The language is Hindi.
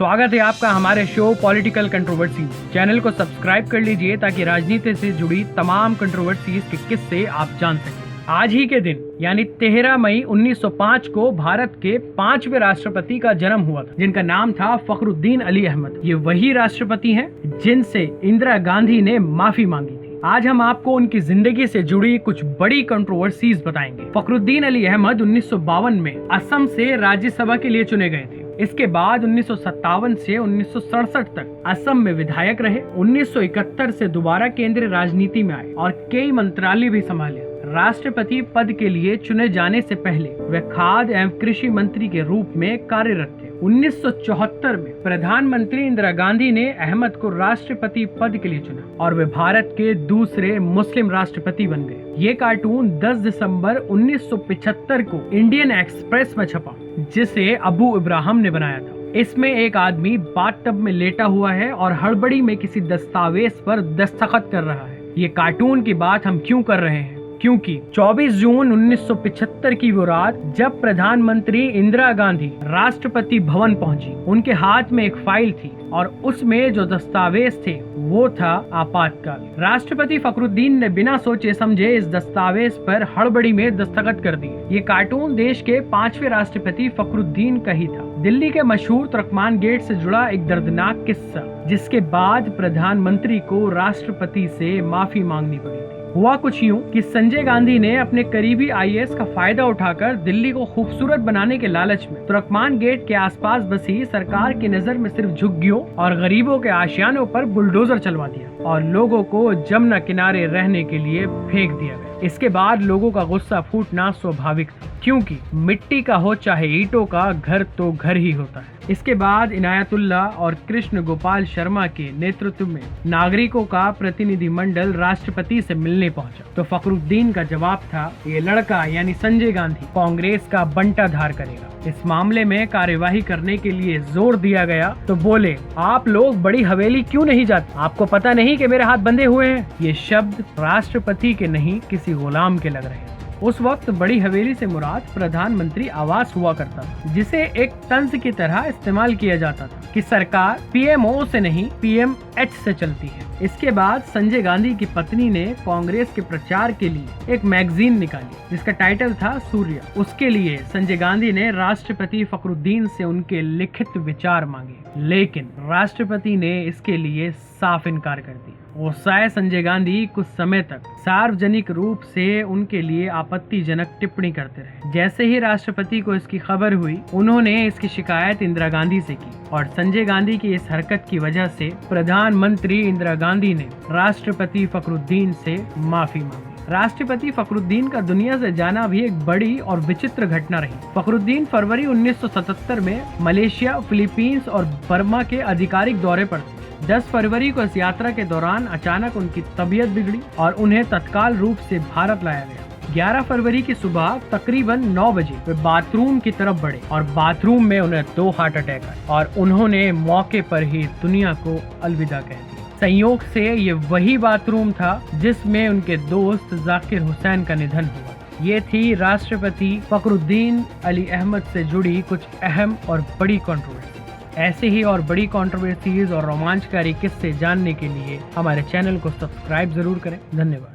स्वागत है आपका हमारे शो पॉलिटिकल कंट्रोवर्सी। चैनल को सब्सक्राइब कर लीजिए ताकि राजनीति से जुड़ी तमाम कंट्रोवर्सीज के किस्से आप जान सकें। आज ही के दिन यानी 13 मई 1905 को भारत के 5वें राष्ट्रपति का जन्म हुआ था, जिनका नाम था फखरुद्दीन अली अहमद। ये वही राष्ट्रपति हैं जिनसे इंदिरा गांधी ने माफी मांगी थी। आज हम आपको उनकी जिंदगी से जुड़ी कुछ बड़ी कंट्रोवर्सीज बताएंगे। फखरुद्दीन अली अहमद 1952 में असम से राज्यसभा के लिए चुने गए थे। इसके बाद 1957 से 1967 तक असम में विधायक रहे। 1971 से दोबारा केंद्रीय राजनीति में आए और कई मंत्रालय भी संभाले। राष्ट्रपति पद के लिए चुने जाने से पहले वे खाद्य एवं कृषि मंत्री के रूप में कार्यरत थे। 1974 में प्रधानमंत्री इंदिरा गांधी ने अहमद को राष्ट्रपति पद के लिए चुना और वे भारत के दूसरे मुस्लिम राष्ट्रपति बन गए। ये कार्टून 10 दिसंबर 1975 को इंडियन एक्सप्रेस में छपा, जिसे अबू इब्राहिम ने बनाया था। इसमें एक आदमी बाथटब में लेटा हुआ है और हड़बड़ी में किसी दस्तावेज पर दस्तखत कर रहा है। ये कार्टून की बात हम क्यों कर रहे हैं? क्योंकि 24 जून 1975 की वो रात जब प्रधानमंत्री इंदिरा गांधी राष्ट्रपति भवन पहुंची, उनके हाथ में एक फाइल थी और उसमें जो दस्तावेज थे वो था आपातकाल। राष्ट्रपति फखरुद्दीन ने बिना सोचे समझे इस दस्तावेज पर हड़बड़ी में दस्तखत कर दिए। ये कार्टून देश के 5वें राष्ट्रपति फखरुद्दीन का ही था। दिल्ली के मशहूर तुर्कमान गेट से जुड़ा एक दर्दनाक किस्सा, जिसके बाद प्रधानमंत्री को राष्ट्रपति से माफी मांगनी पड़ी थी। हुआ कुछ यूं कि संजय गांधी ने अपने करीबी आईएएस का फायदा उठाकर दिल्ली को खूबसूरत बनाने के लालच में तुर्कमान गेट के आसपास बसी सरकार की नजर में सिर्फ झुग्गियों और गरीबों के आशियानों पर बुलडोजर चलवा दिया और लोगों को जमुना किनारे रहने के लिए फेंक दिया गया। इसके बाद लोगों का गुस्सा फूटना स्वाभाविक था, क्योंकि मिट्टी का हो चाहे ईंटों का, घर तो घर ही होता है। इसके बाद इनायतुल्ला और कृष्ण गोपाल शर्मा के नेतृत्व में नागरिकों का प्रतिनिधि मंडल राष्ट्रपति से मिलने पहुंचा, तो फखरुद्दीन का जवाब था, ये लड़का यानी संजय गांधी कांग्रेस का बंटाधार करेगा। इस मामले में कार्यवाही करने के लिए जोर दिया गया तो बोले, आप लोग बड़ी हवेली क्यों नहीं जाते? आपको पता नहीं कि मेरे हाथ बंधे हुए हैं? ये शब्द राष्ट्रपति के नहीं किसी गुलाम के लग रहे हैं। उस वक्त बड़ी हवेली से मुराद प्रधानमंत्री आवास हुआ करता था, जिसे एक तंज की तरह इस्तेमाल किया जाता था कि सरकार पीएमओ से नहीं पीएमएच से चलती है। इसके बाद संजय गांधी की पत्नी ने कांग्रेस के प्रचार के लिए एक मैगजीन निकाली, जिसका टाइटल था सूर्य। उसके लिए संजय गांधी ने राष्ट्रपति फखरुद्दीन से उनके लिखित विचार मांगे, लेकिन राष्ट्रपति ने इसके लिए साफ इनकार कर दिया। गुस्साए संजय गांधी कुछ समय तक सार्वजनिक रूप से उनके लिए आपत्तिजनक टिप्पणी करते रहे। जैसे ही राष्ट्रपति को इसकी खबर हुई, उन्होंने इसकी शिकायत इंदिरा गांधी से की और संजय गांधी की इस हरकत की वजह से प्रधानमंत्री इंदिरा गांधी ने राष्ट्रपति फखरुद्दीन से माफी मांगी। राष्ट्रपति फखरुद्दीन का दुनिया से जाना भी एक बड़ी और विचित्र घटना रही। फखरुद्दीन फरवरी 1977 में मलेशिया, फिलीपींस और बर्मा के आधिकारिक दौरे पर थे। 10 फरवरी को इस यात्रा के दौरान अचानक उनकी तबीयत बिगड़ी और उन्हें तत्काल रूप से भारत लाया गया। 11 फरवरी की सुबह तकरीबन 9 बजे वे बाथरूम की तरफ बढ़े और बाथरूम में उन्हें 2 हार्ट अटैक आए और उन्होंने मौके पर ही दुनिया को अलविदा कह दिया। संयोग से ये वही बाथरूम था जिसमें उनके दोस्त जाकिर हुसैन का निधन हुआ। ये थी राष्ट्रपति फखरुद्दीन अली अहमद से जुड़ी कुछ अहम और बड़ी कंट्रोवर्सी। ऐसे ही और बड़ी कंट्रोवर्सीज और रोमांचकारी किस्से जानने के लिए हमारे चैनल को सब्सक्राइब जरूर करें। धन्यवाद।